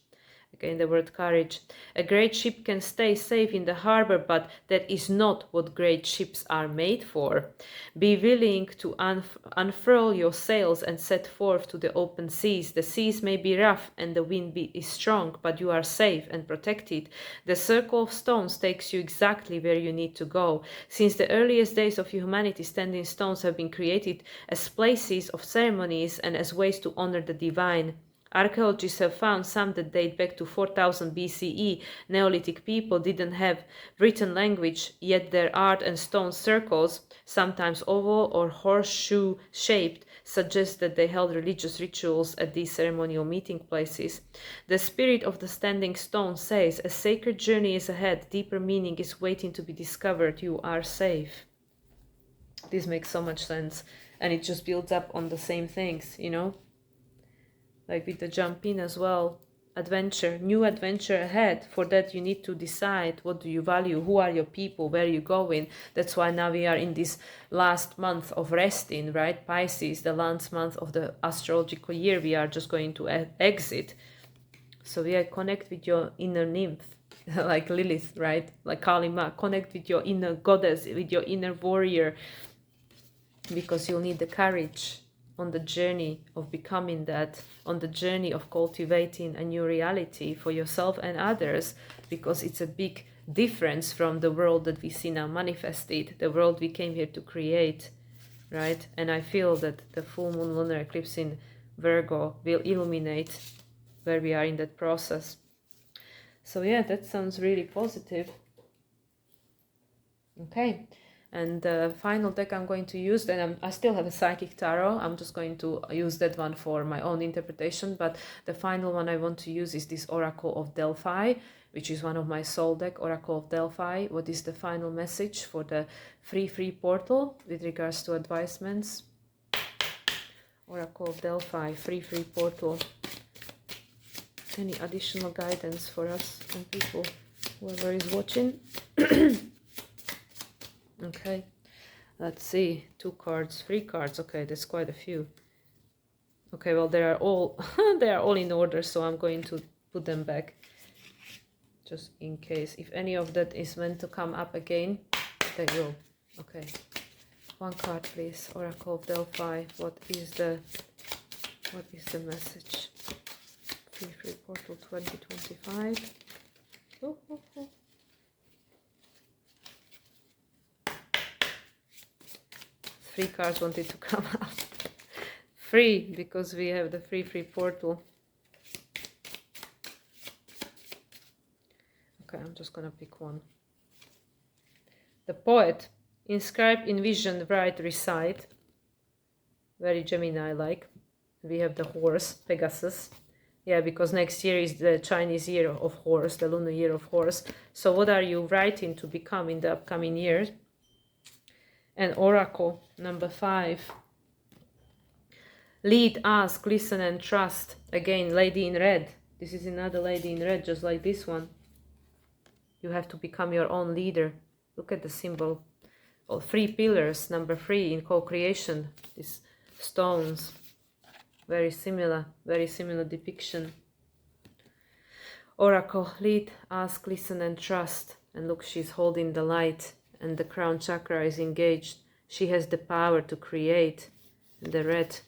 Again, the word courage. A great ship can stay safe in the harbor, but that is not what great ships are made for. Be willing to unfurl your sails and set forth to the open seas. The seas may be rough and the wind is strong, but you are safe and protected. The circle of stones takes you exactly where you need to go. Since the earliest days of humanity, standing stones have been created as places of ceremonies and as ways to honor the divine. Archaeologists have found some that date back to 4000 BCE. Neolithic people didn't have written language, yet their art and stone circles, sometimes oval or horseshoe shaped, suggest that they held religious rituals at these ceremonial meeting places. The spirit of the standing stone says, a sacred journey is ahead, deeper meaning is waiting to be discovered, you are safe. This makes so much sense, and it just builds up on the same things, you know? Like with the jump in as well. Adventure, new adventure ahead. For that you need to decide what do you value, who are your people, where you going. That's why now we are in this last month of resting, right? Pisces, the last month of the astrological year. We are just going to exit. So we are connect with your inner nymph, like Lilith, right? Like Kalima, connect with your inner goddess, with your inner warrior, because you'll need the courage on the journey of becoming that, on the journey of cultivating a new reality for yourself and others, because it's a big difference from the world that we see now manifested, the world we came here to create, right? And I feel that the full moon lunar eclipse in Virgo will illuminate where we are in that process. So yeah, that sounds really positive. Okay. And the final deck I'm going to use, then I still have a Psychic Tarot. I'm just going to use that one for my own interpretation. But the final one I want to use is this Oracle of Delphi, which is one of my soul deck, Oracle of Delphi. What is the final message for the free portal with regards to advisements? Oracle of Delphi, free portal. Any additional guidance for us and people, whoever is watching? Okay, let's see. 2 cards, 3 cards. Okay, there's quite a few. Okay, well, they are all they are all in order, so I'm going to put them back just in case. If any of that is meant to come up again, they will. Okay, 1 card, please. Oracle of Delphi. What is the message? Free portal 2025. Oh. 3 cards wanted to come out. Free, because we have the free portal. Okay, I'm just gonna pick one. The Poet. Inscribe, envision, write, recite. Very Gemini-like. We have the horse, Pegasus. Yeah, because next year is the Chinese year of horse, the lunar year of horse. So what are you writing to become in the upcoming years? And Oracle, number 5. Lead, ask, listen, and trust. Again, Lady in Red. This is another Lady in Red, just like this one. You have to become your own leader. Look at the symbol. Well, 3 pillars, number 3 in co-creation. These stones. Very similar depiction. Oracle, lead, ask, listen, and trust. And look, she's holding the light. And the crown chakra is engaged. She has the power to create. And the red,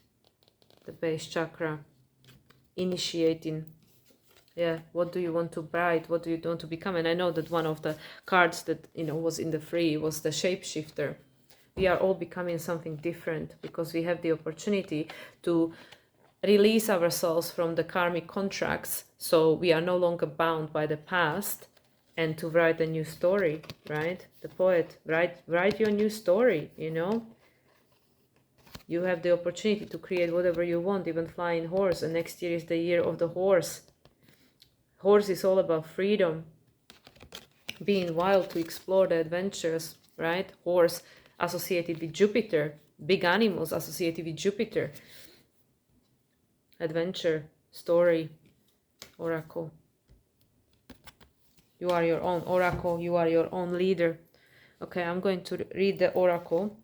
the base chakra, initiating. Yeah, what do you want to write? What do you want to become? And I know that one of the cards that was in the free was the shapeshifter. We are all becoming something different because we have the opportunity to release ourselves from the karmic contracts. So we are no longer bound by the past. and to write a new story, right? The poet, write your new story, you know? You have the opportunity to create whatever you want, even flying horse, and next year is the year of the horse. Horse is all about freedom, being wild to explore the adventures, right? Horse associated with Jupiter, big animals associated with Jupiter. Adventure, story, oracle. You are your own oracle, you are your own leader. Okay, I'm going to read the oracle.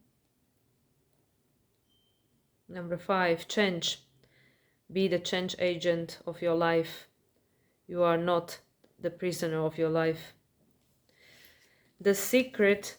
Number 5, change. Be the change agent of your life. You are not the prisoner of your life. The secret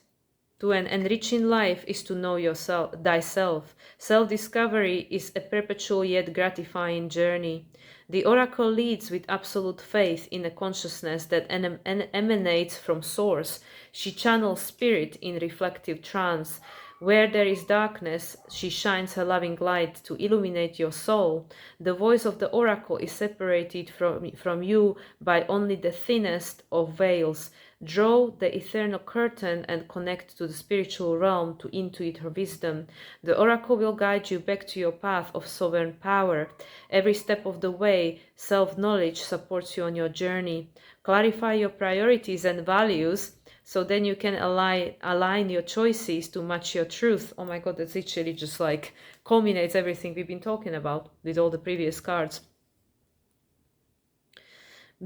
to an enriching life is to know yourself, thyself. Self-discovery is a perpetual yet gratifying journey. The oracle leads with absolute faith in a consciousness that emanates from source. She channels spirit in reflective trance. Where there is darkness, she shines her loving light to illuminate your soul. The voice of the oracle is separated from you by only the thinnest of veils. Draw the eternal curtain and connect to the spiritual realm to intuit her wisdom. The oracle will guide you back to your path of sovereign power. Every step of the way, self-knowledge supports you on your journey. Clarify your priorities and values, so then you can align your choices to match your truth. Oh my god, that's literally just like culminates everything we've been talking about with all the previous cards.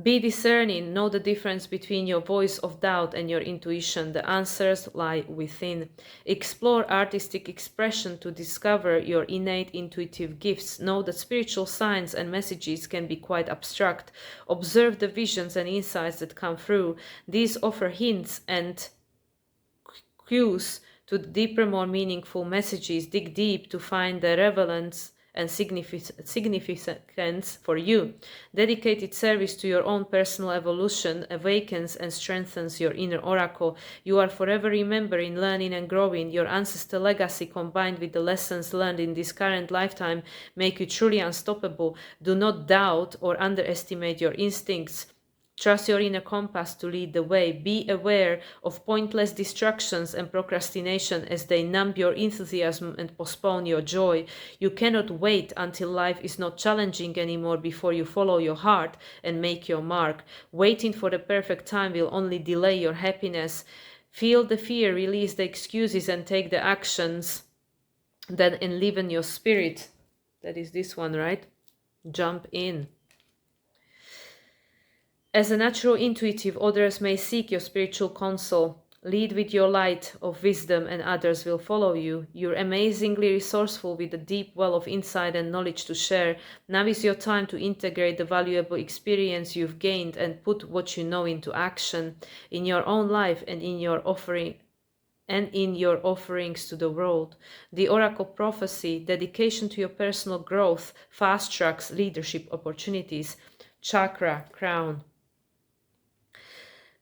Be discerning, know the difference between your voice of doubt and your intuition. The answers lie within. Explore artistic expression to discover your innate intuitive gifts. Know that spiritual signs and messages can be quite abstract. Observe the visions and insights that come through. These offer hints and clues to the deeper, more meaningful messages. Dig deep to find the relevance and significance for you. Dedicated service to your own personal evolution awakens and strengthens your inner oracle. You are forever remembering, learning and growing. Your ancestor legacy combined with the lessons learned in this current lifetime make you truly unstoppable. Do not doubt or underestimate your instincts. Trust your inner compass to lead the way. Be aware of pointless distractions and procrastination as they numb your enthusiasm and postpone your joy. You cannot wait until life is not challenging anymore before you follow your heart and make your mark. Waiting for the perfect time will only delay your happiness. Feel the fear, release the excuses, and take the actions that enliven your spirit. That is this one, right? Jump in. As a natural intuitive, others may seek your spiritual counsel. Lead with your light of wisdom and others will follow you. You're amazingly resourceful with a deep well of insight and knowledge to share. Now is your time to integrate the valuable experience you've gained and put what you know into action in your own life and in your offerings to the world. The oracle prophecy, dedication to your personal growth, fast tracks leadership opportunities. Chakra, crown.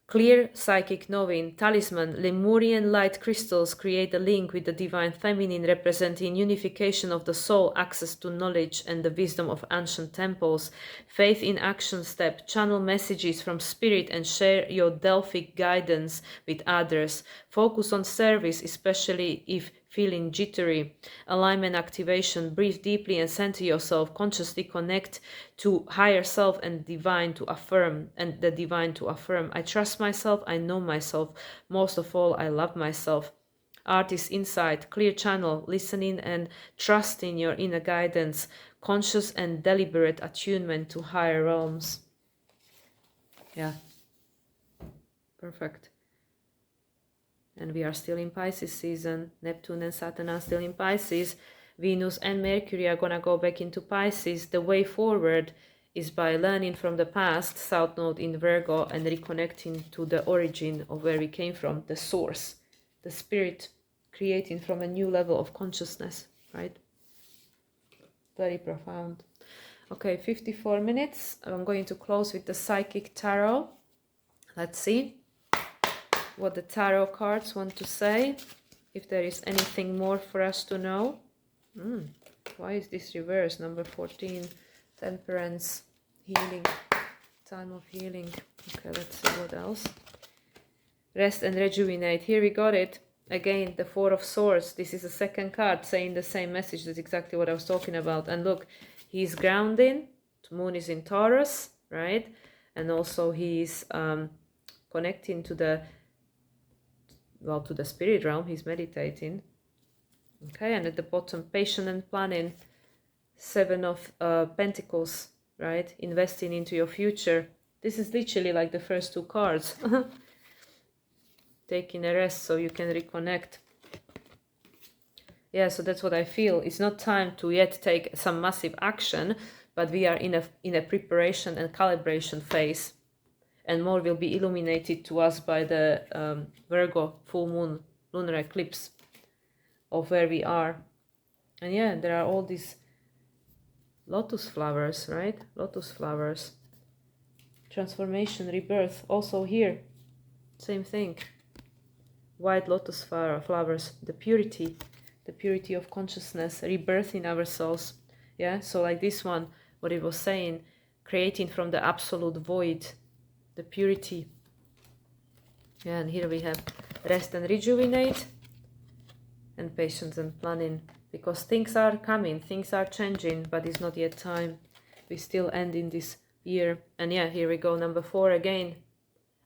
Clear psychic knowing, talisman, Lemurian light crystals create a link with the divine feminine, representing unification of the soul, access to knowledge and the wisdom of ancient temples. Faith in action step, channel messages from spirit and share your Delphic guidance with others. Focus on service, especially if feeling jittery. Alignment activation, breathe deeply and center yourself, consciously connect to higher self and divine to affirm, and the divine to affirm. I trust myself, I know myself. Most of all, I love myself. Artist insight, clear channel, listening and trusting your inner guidance, conscious and deliberate attunement to higher realms. Yeah. Perfect. And we are still in Pisces season. Neptune and Saturn are still in Pisces. Venus and Mercury are gonna go back into Pisces. The way forward is by learning from the past, South Node in Virgo, and reconnecting to the origin of where we came from, the source, the spirit, creating from a new level of consciousness, right? Very profound. Okay, 54 minutes. I'm going to close with the Psychic Tarot. Let's see what the tarot cards want to say, if there is anything more for us to know. Why is this reverse? Number 14, temperance, healing, time of healing. Okay, let's see what else. Rest and rejuvenate. Here we got it. Again, the Four of Swords. This is the second card saying the same message. That's exactly what I was talking about. And look, he's grounding. The moon is in Taurus, right? And also he's connecting to the, well, to the spirit realm. He's meditating. Okay, and at the bottom, patient and planning. Seven of Pentacles, right? Investing into your future. This is literally like the first two cards. Taking a rest so you can reconnect. Yeah, so that's what I feel. It's not time to yet take some massive action, but we are in a preparation and calibration phase. And more will be illuminated to us by the Virgo full moon lunar eclipse of where we are. And yeah, there are all these lotus flowers, right? Lotus flowers. Transformation, rebirth. Also here, same thing. White lotus flowers, the purity of consciousness, rebirthing ourselves. Yeah, so like this one, what it was saying, creating from the absolute void, the purity. Yeah, and here we have rest and rejuvenate, and patience and planning, because things are coming, things are changing, but it's not yet time. We still end in this year. And yeah, here we go, number 4 again,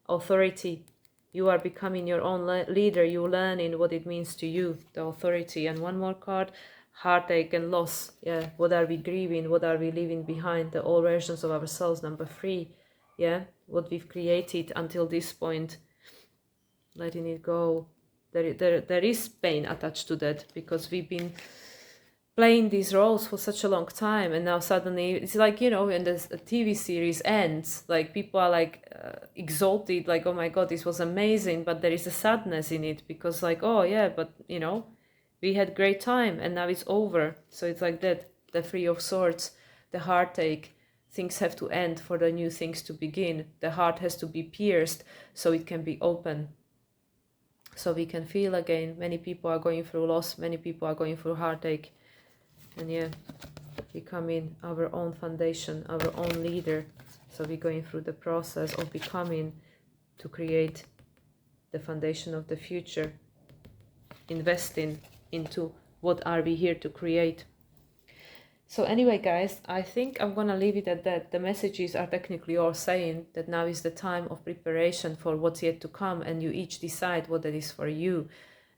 authority. You are becoming your own leader. You learning what it means to you, the authority. And one more card, heartache and loss. Yeah, what are we grieving? What are we leaving behind? The old versions of ourselves, number 3. Yeah, what we've created until this point, letting it go. There is pain attached to that, because we've been playing these roles for such a long time, and now suddenly it's like, you know, when the TV series ends, like people are like exalted, like, oh my god, this was amazing, but there is a sadness in it, because like, oh yeah, but you know, we had great time and now it's over. So it's like that, the 3 of Swords, the heartache. Things have to end for the new things to begin. The heart has to be pierced so it can be open, so we can feel again. Many people are going through loss, many people are going through heartache. And yeah, becoming our own foundation, our own leader. So we're going through the process of becoming, to create the foundation of the future, investing into what are we here to create. So anyway, guys, I think I'm gonna leave it at that. The messages are technically all saying that now is the time of preparation for what's yet to come, and you each decide what that is for you.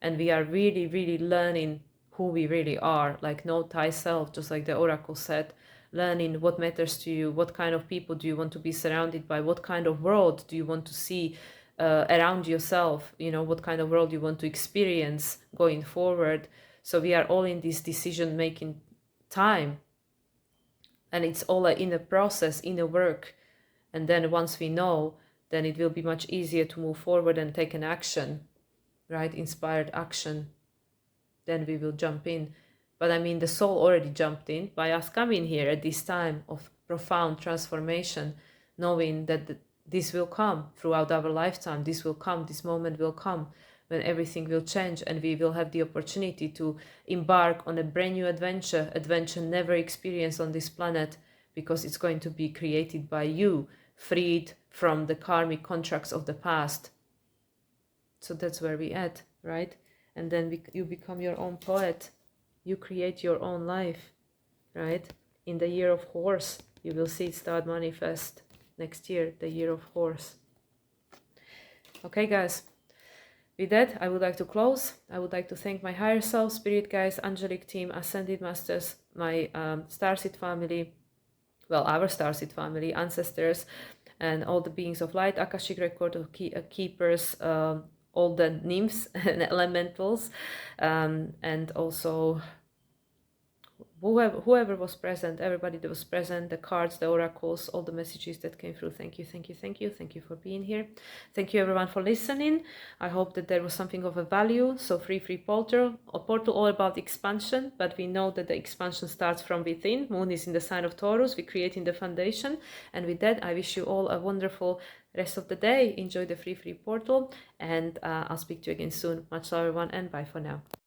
And we are really, really learning who we really are, like know thyself, just like the oracle said, learning what matters to you, what kind of people do you want to be surrounded by, what kind of world do you want to see around yourself, you know, what kind of world you want to experience going forward. So we are all in this decision making time, and it's all in a process, in a work. And then once we know, then it will be much easier to move forward and take an action, right? Inspired action. Then we will jump in. But I mean, the soul already jumped in by us coming here at this time of profound transformation, knowing that this will come throughout our lifetime. This will come, this moment will come when everything will change, and we will have the opportunity to embark on a brand new adventure never experienced on this planet, because it's going to be created by you, freed from the karmic contracts of the past. So that's where we at, right? And then you become your own poet. You create your own life, right? In the year of horse, you will see it start manifest next year, the year of horse. Okay, guys. With that, I would like to close. I would like to thank my higher self, spirit guides, angelic team, ascended masters, my Starseed family, well, our Starseed family, ancestors, and all the beings of light, Akashic record of keepers, all the nymphs and elementals, and also whoever was present, everybody that was present, the cards, the oracles, all the messages that came through. Thank you, thank you, thank you. Thank you for being here. Thank you everyone for listening. I hope that there was something of a value. So free portal, a portal all about expansion, but we know that the expansion starts from within. Moon is in the sign of Taurus. We're creating the foundation. And with that, I wish you all a wonderful rest of the day. Enjoy the free portal, and I'll speak to you again soon. Much love everyone, and bye for now.